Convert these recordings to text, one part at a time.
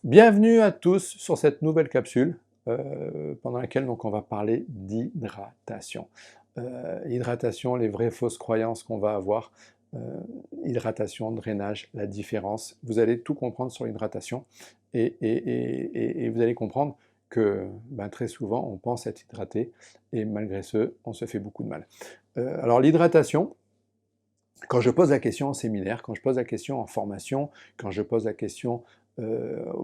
Bienvenue à tous sur cette nouvelle capsule pendant laquelle donc, on va parler d'hydratation. Hydratation, les vraies fausses croyances qu'on va avoir. Hydratation, drainage, la différence. Vous allez tout comprendre sur l'hydratation et vous allez comprendre que très souvent on pense être hydraté et malgré ce, on se fait beaucoup de mal. Alors l'hydratation, quand je pose la question en séminaire, quand je pose la question en formation, quand je pose la question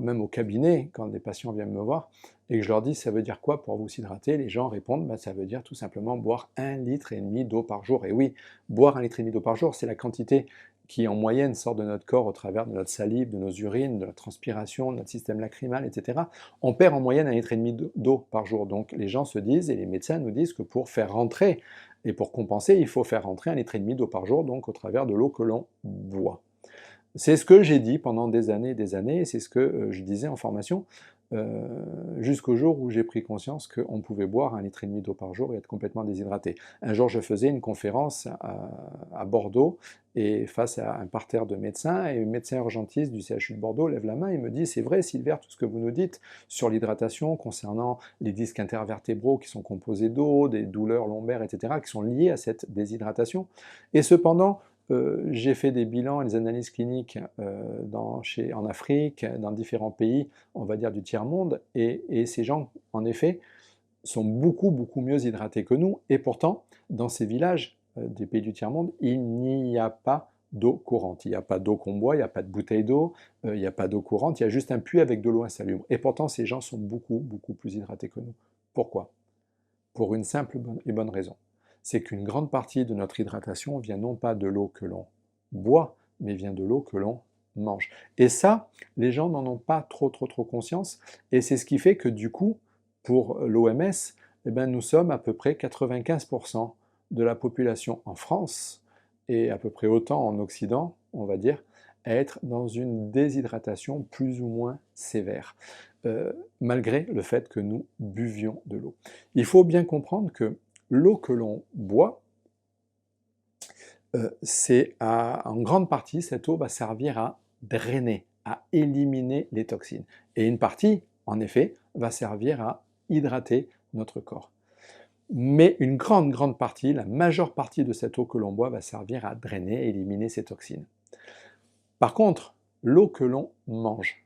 même au cabinet, quand des patients viennent me voir, et que je leur dis ça veut dire quoi pour vous s'hydrater, les gens répondent ça veut dire tout simplement boire 1,5 litre d'eau par jour. Et oui, boire 1,5 litre d'eau par jour, c'est la quantité qui en moyenne sort de notre corps au travers de notre salive, de nos urines, de notre transpiration, de notre système lacrymal, etc. On perd en moyenne 1,5 litre d'eau par jour. Donc les gens se disent, et les médecins nous disent que pour faire rentrer et pour compenser, il faut faire rentrer 1,5 litre d'eau par jour, donc au travers de l'eau que l'on boit. C'est ce que j'ai dit pendant des années, et c'est ce que je disais en formation, jusqu'au jour où j'ai pris conscience qu'on pouvait boire 1,5 litre d'eau par jour et être complètement déshydraté. Un jour, je faisais une conférence à Bordeaux, et face à un parterre de médecins, et un médecin urgentiste du CHU de Bordeaux lève la main et me dit « C'est vrai, Silver, tout ce que vous nous dites sur l'hydratation concernant les disques intervertébraux qui sont composés d'eau, des douleurs lombaires, etc., qui sont liées à cette déshydratation. Et cependant, j'ai fait des bilans et des analyses cliniques en Afrique, dans différents pays, on va dire du tiers-monde, et ces gens, en effet, sont beaucoup, beaucoup mieux hydratés que nous, et pourtant, dans ces villages des pays du tiers-monde, il n'y a pas d'eau courante. Il n'y a pas d'eau qu'on boit, il n'y a pas de bouteille d'eau, il n'y a pas d'eau courante, il y a juste un puits avec de l'eau insalubre. Et pourtant, ces gens sont beaucoup, beaucoup plus hydratés que nous. Pourquoi? Pour une simple et bonne raison. C'est qu'une grande partie de notre hydratation vient non pas de l'eau que l'on boit, mais vient de l'eau que l'on mange. Et ça, les gens n'en ont pas trop conscience, et c'est ce qui fait que du coup, pour l'OMS, nous sommes à peu près 95% de la population en France, et à peu près autant en Occident, on va dire, à être dans une déshydratation plus ou moins sévère, malgré le fait que nous buvions de l'eau. Il faut bien comprendre que l'eau que l'on boit, en grande partie, cette eau va servir à drainer, à éliminer les toxines. Et une partie, en effet, va servir à hydrater notre corps. Mais une grande partie, la majeure partie de cette eau que l'on boit va servir à drainer, éliminer ces toxines. Par contre, l'eau que l'on mange,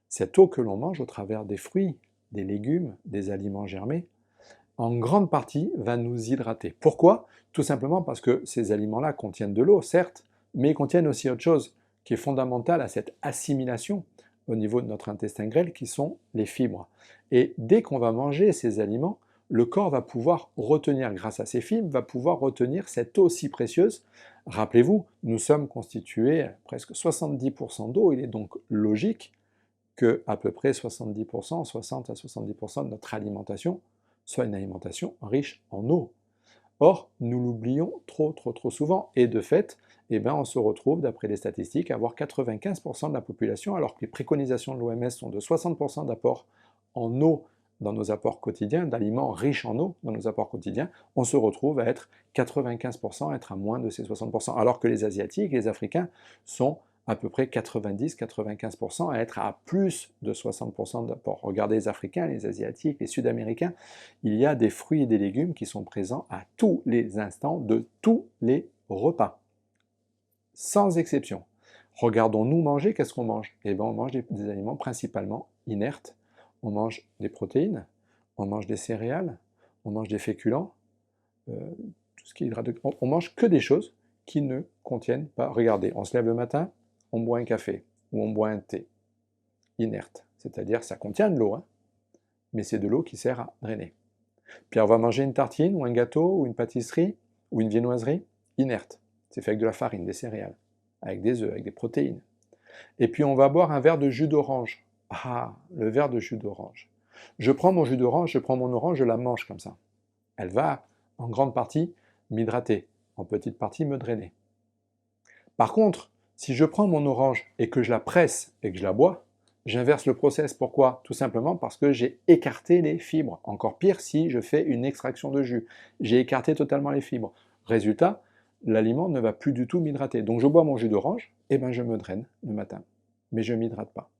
cette eau que l'on mange au travers des fruits, des légumes, des aliments germés, en grande partie va nous hydrater. Pourquoi? Tout simplement parce que ces aliments-là contiennent de l'eau, certes, mais ils contiennent aussi autre chose qui est fondamental à cette assimilation au niveau de notre intestin grêle, qui sont les fibres. Et dès qu'on va manger ces aliments, le corps va pouvoir retenir, grâce à ces fibres, va pouvoir retenir cette eau si précieuse. Rappelez-vous, nous sommes constitués à presque 70% d'eau, il est donc logique que à peu près 70%, 60 à 70% de notre alimentation soit une alimentation riche en eau. Or, nous l'oublions trop souvent, et de fait, on se retrouve, d'après les statistiques, à avoir 95% de la population, alors que les préconisations de l'OMS sont de 60% d'apport en eau dans nos apports quotidiens, d'aliments riches en eau dans nos apports quotidiens, on se retrouve à être 95%, à être à moins de ces 60%, alors que les Asiatiques, les Africains sont à peu près 90-95%, à être à plus de 60% d'apport. Regardez les Africains, les Asiatiques, les Sud-Américains, il y a des fruits et des légumes qui sont présents à tous les instants de tous les repas, sans exception. Regardons-nous manger, qu'est-ce qu'on mange? On mange des aliments principalement inertes. On mange des protéines, on mange des céréales, on mange des féculents, tout ce qui est hydraté. On mange que des choses qui ne contiennent pas. Regardez, on se lève le matin, on boit un café ou on boit un thé inerte, c'est-à-dire ça contient de l'eau, mais c'est de l'eau qui sert à drainer. Puis on va manger une tartine ou un gâteau ou une pâtisserie ou une viennoiserie inerte. C'est fait avec de la farine, des céréales, avec des œufs, avec des protéines. Et puis on va boire un verre de jus d'orange. Ah, le verre de jus d'orange. Je prends mon jus d'orange, je prends mon orange, je la mange comme ça. Elle va, en grande partie, m'hydrater, en petite partie, me drainer. Par contre, si je prends mon orange et que je la presse et que je la bois, j'inverse le process. Pourquoi? Tout simplement parce que j'ai écarté les fibres. Encore pire si je fais une extraction de jus. J'ai écarté totalement les fibres. Résultat, l'aliment ne va plus du tout m'hydrater. Donc je bois mon jus d'orange, et je me draine le matin. Mais je ne m'hydrate pas.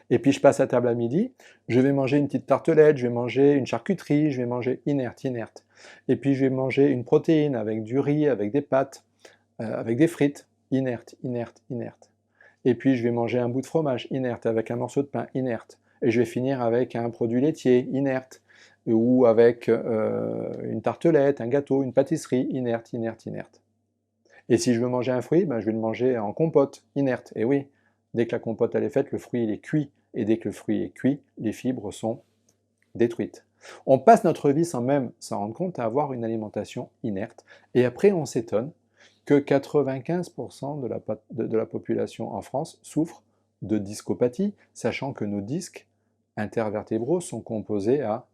Et puis je passe à table à midi, je vais manger une petite tartelette, je vais manger une charcuterie, je vais manger inerte, inerte. Et puis je vais manger une protéine avec du riz, avec des pâtes, avec des frites, inerte, inerte, inerte. Et puis je vais manger un bout de fromage, inerte, avec un morceau de pain, inerte. Et je vais finir avec un produit laitier, inerte, ou avec une tartelette, un gâteau, une pâtisserie, inerte, inerte, inerte. Et si je veux manger un fruit, ben, je vais le manger en compote, inerte. Et oui, dès que la compote elle est faite, le fruit il est cuit. Et dès que le fruit est cuit, les fibres sont détruites. On passe notre vie sans même s'en rendre compte à avoir une alimentation inerte. Et après, on s'étonne que 95% de la population en France souffre de discopathie, sachant que nos disques intervertébraux sont composés à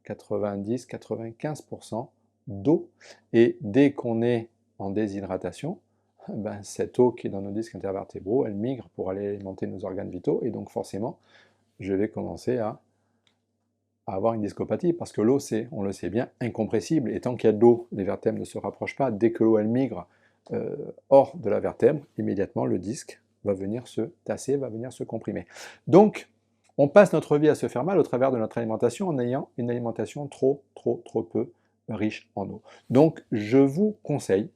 90-95% d'eau. Et dès qu'on est en déshydratation, cette eau qui est dans nos disques intervertébraux, elle migre pour aller alimenter nos organes vitaux. Et donc forcément, je vais commencer à avoir une discopathie, parce que l'eau, c'est, on le sait bien, incompressible. Et tant qu'il y a de l'eau, les vertèbres ne se rapprochent pas. Dès que l'eau, elle migre hors de la vertèbre, immédiatement, le disque va venir se tasser, va venir se comprimer. Donc, on passe notre vie à se faire mal au travers de notre alimentation en ayant une alimentation trop peu riche en eau. Donc, je vous conseille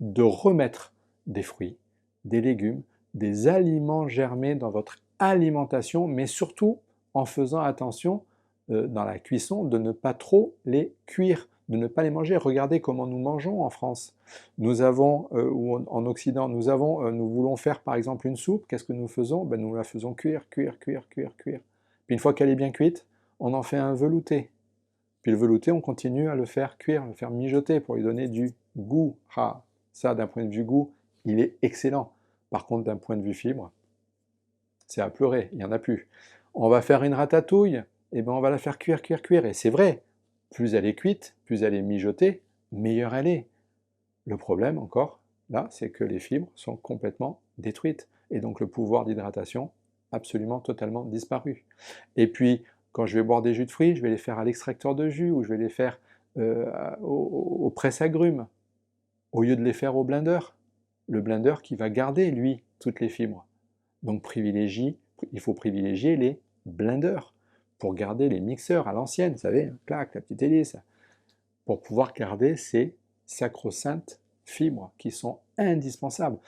de remettre des fruits, des légumes, des aliments germés dans votre alimentation, mais surtout en faisant attention dans la cuisson de ne pas trop les cuire, de ne pas les manger. Regardez comment nous mangeons en France. Nous avons, ou en Occident, nous voulons faire par exemple une soupe. Qu'est-ce que nous faisons? Nous la faisons cuire, cuire, cuire, cuire, cuire. Puis une fois qu'elle est bien cuite, on en fait un velouté. Puis le velouté, on continue à le faire cuire, à le faire mijoter pour lui donner du goût. Ah, ça, d'un point de vue goût, il est excellent. Par contre, d'un point de vue fibre, c'est à pleurer, il n'y en a plus. On va faire une ratatouille, et on va la faire cuire, cuire, cuire. Et c'est vrai, plus elle est cuite, plus elle est mijotée, meilleure elle est. Le problème encore, là, c'est que les fibres sont complètement détruites. Et donc le pouvoir d'hydratation, absolument totalement disparu. Et puis, quand je vais boire des jus de fruits, je vais les faire à l'extracteur de jus, ou je vais les faire au presse-agrumes, au lieu de les faire au blender. Le blender qui va garder, lui, toutes les fibres. Donc il faut privilégier les blenders pour garder les mixeurs à l'ancienne, vous savez, clac, la petite hélice, pour pouvoir garder ces sacro-saintes fibres qui sont indispensables.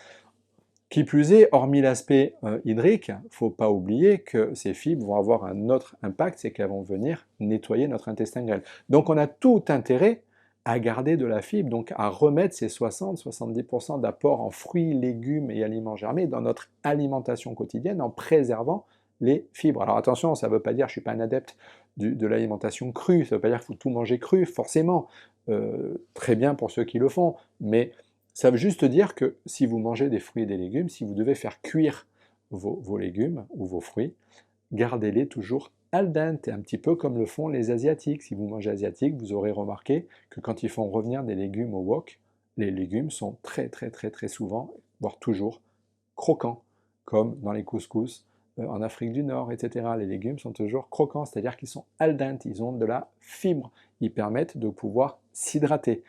Qui plus est, hormis l'aspect hydrique, il ne faut pas oublier que ces fibres vont avoir un autre impact, c'est qu'elles vont venir nettoyer notre intestin grêle. Donc on a tout intérêt à garder de la fibre, donc à remettre ces 60-70% d'apport en fruits, légumes et aliments germés dans notre alimentation quotidienne en préservant les fibres. Alors attention, ça ne veut pas dire, je ne suis pas un adepte de l'alimentation crue, ça ne veut pas dire qu'il faut tout manger cru, forcément, très bien pour ceux qui le font, mais ça veut juste dire que si vous mangez des fruits et des légumes, si vous devez faire cuire vos légumes ou vos fruits, gardez-les toujours al dente, un petit peu comme le font les Asiatiques. Si vous mangez asiatique, vous aurez remarqué que quand ils font revenir des légumes au wok, les légumes sont très souvent, voire toujours, croquants, comme dans les couscous en Afrique du Nord, etc. Les légumes sont toujours croquants, c'est-à-dire qu'ils sont al dente, ils ont de la fibre, ils permettent de pouvoir s'hydrater.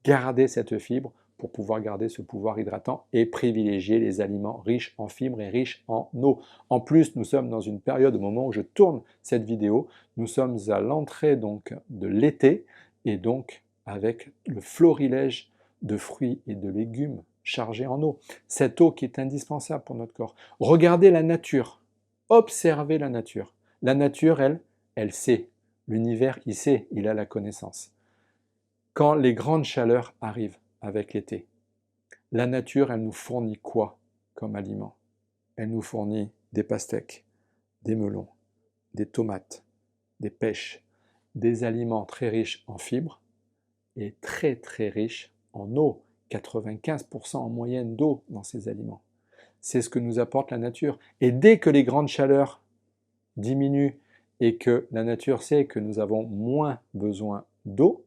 Gardez cette fibre pour pouvoir garder ce pouvoir hydratant et privilégier les aliments riches en fibres et riches en eau. En plus, nous sommes dans une période, au moment où je tourne cette vidéo, nous sommes à l'entrée donc de l'été et donc avec le florilège de fruits et de légumes chargés en eau. Cette eau qui est indispensable pour notre corps. Regardez la nature, observez la nature. La nature, elle sait. L'univers, il sait, il a la connaissance. Quand les grandes chaleurs arrivent avec l'été, la nature, elle nous fournit quoi comme aliment? Elle nous fournit des pastèques, des melons, des tomates, des pêches, des aliments très riches en fibres et très riches en eau. 95% en moyenne d'eau dans ces aliments. C'est ce que nous apporte la nature. Et dès que les grandes chaleurs diminuent et que la nature sait que nous avons moins besoin d'eau,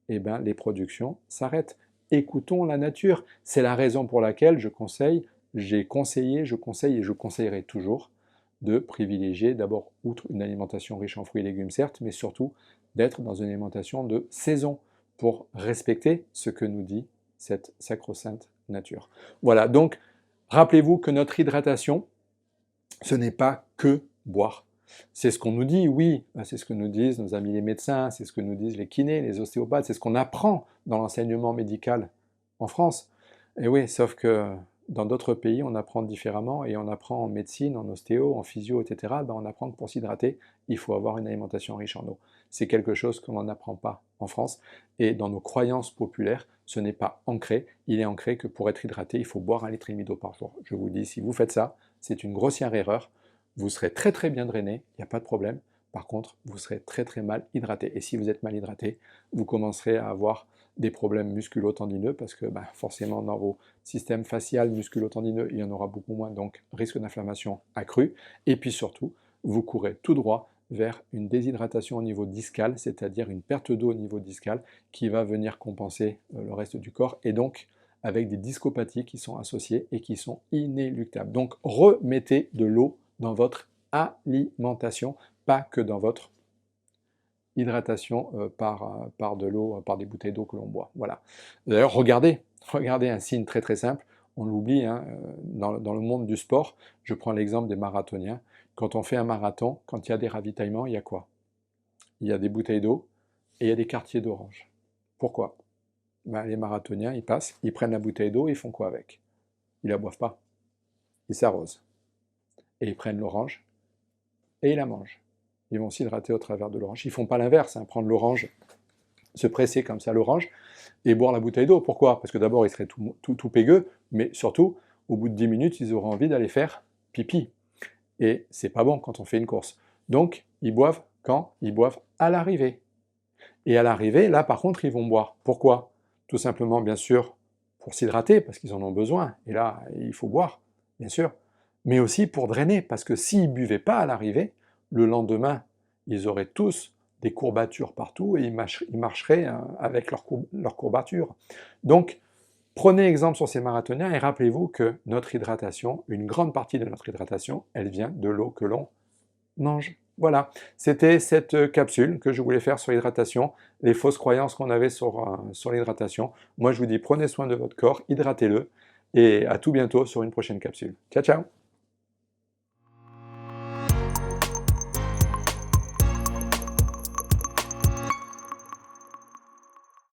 les productions s'arrêtent. Écoutons la nature. C'est la raison pour laquelle je conseille et je conseillerai toujours de privilégier d'abord, outre une alimentation riche en fruits et légumes certes, mais surtout d'être dans une alimentation de saison pour respecter ce que nous dit cette sacro-sainte nature. Voilà, donc rappelez-vous que notre hydratation, Ce n'est pas que boire. C'est ce qu'on nous dit, oui, c'est ce que nous disent nos amis les médecins, c'est ce que nous disent les kinés, les ostéopathes, c'est ce qu'on apprend dans l'enseignement médical en France. Et oui, sauf que dans d'autres pays, on apprend différemment et on apprend en médecine, en ostéo, en physio, etc. Ben, on apprend que pour s'hydrater, il faut avoir une alimentation riche en eau. C'est quelque chose qu'on n'apprend pas en France et dans nos croyances populaires, ce n'est pas ancré. Il est ancré que pour être hydraté, il faut boire 1,5 litre d'eau par jour. Je vous dis, si vous faites ça, c'est une grossière erreur. Vous serez très très bien drainé, il n'y a pas de problème. Par contre, vous serez très très mal hydraté. Et si vous êtes mal hydraté, vous commencerez à avoir des problèmes musculo-tendineux parce que forcément dans vos systèmes facial, musculo-tendineux, il y en aura beaucoup moins, donc risque d'inflammation accru. Et puis surtout, vous courez tout droit vers une déshydratation au niveau discal, c'est-à-dire une perte d'eau au niveau discal qui va venir compenser le reste du corps et donc avec des discopathies qui sont associées et qui sont inéluctables. Donc remettez de l'eau dans votre alimentation, pas que dans votre hydratation par de l'eau, par des bouteilles d'eau que l'on boit. Voilà. D'ailleurs, regardez un signe très très simple, on l'oublie, hein, dans le monde du sport, je prends l'exemple des marathoniens. Quand on fait un marathon, quand il y a des ravitaillements, il y a quoi? Il y a des bouteilles d'eau et il y a des quartiers d'orange. Pourquoi? Les marathoniens, ils passent, ils prennent la bouteille d'eau, ils font quoi avec? Ils la boivent pas, ils s'arrosent. Et ils prennent l'orange et ils la mangent. Ils vont s'hydrater au travers de l'orange. Ils ne font pas l'inverse, hein, prendre l'orange, se presser comme ça l'orange et boire la bouteille d'eau. Pourquoi? Parce que d'abord, ils seraient tout pégueux, mais surtout, au bout de 10 minutes, ils auront envie d'aller faire pipi. Et c'est pas bon quand on fait une course. Donc, ils boivent quand? Ils boivent à l'arrivée. Et à l'arrivée, là, par contre, ils vont boire. Pourquoi? Tout simplement, bien sûr, pour s'hydrater, parce qu'ils en ont besoin. Et là, il faut boire, bien sûr. Mais aussi pour drainer, parce que s'ils ne buvaient pas à l'arrivée, le lendemain, ils auraient tous des courbatures partout et ils marcheraient avec leurs courbatures. Donc, prenez exemple sur ces marathoniens et rappelez-vous que notre hydratation, une grande partie de notre hydratation, elle vient de l'eau que l'on mange. Voilà, c'était cette capsule que je voulais faire sur l'hydratation, les fausses croyances qu'on avait sur l'hydratation. Moi, je vous dis, prenez soin de votre corps, hydratez-le, et à tout bientôt sur une prochaine capsule. Ciao, ciao!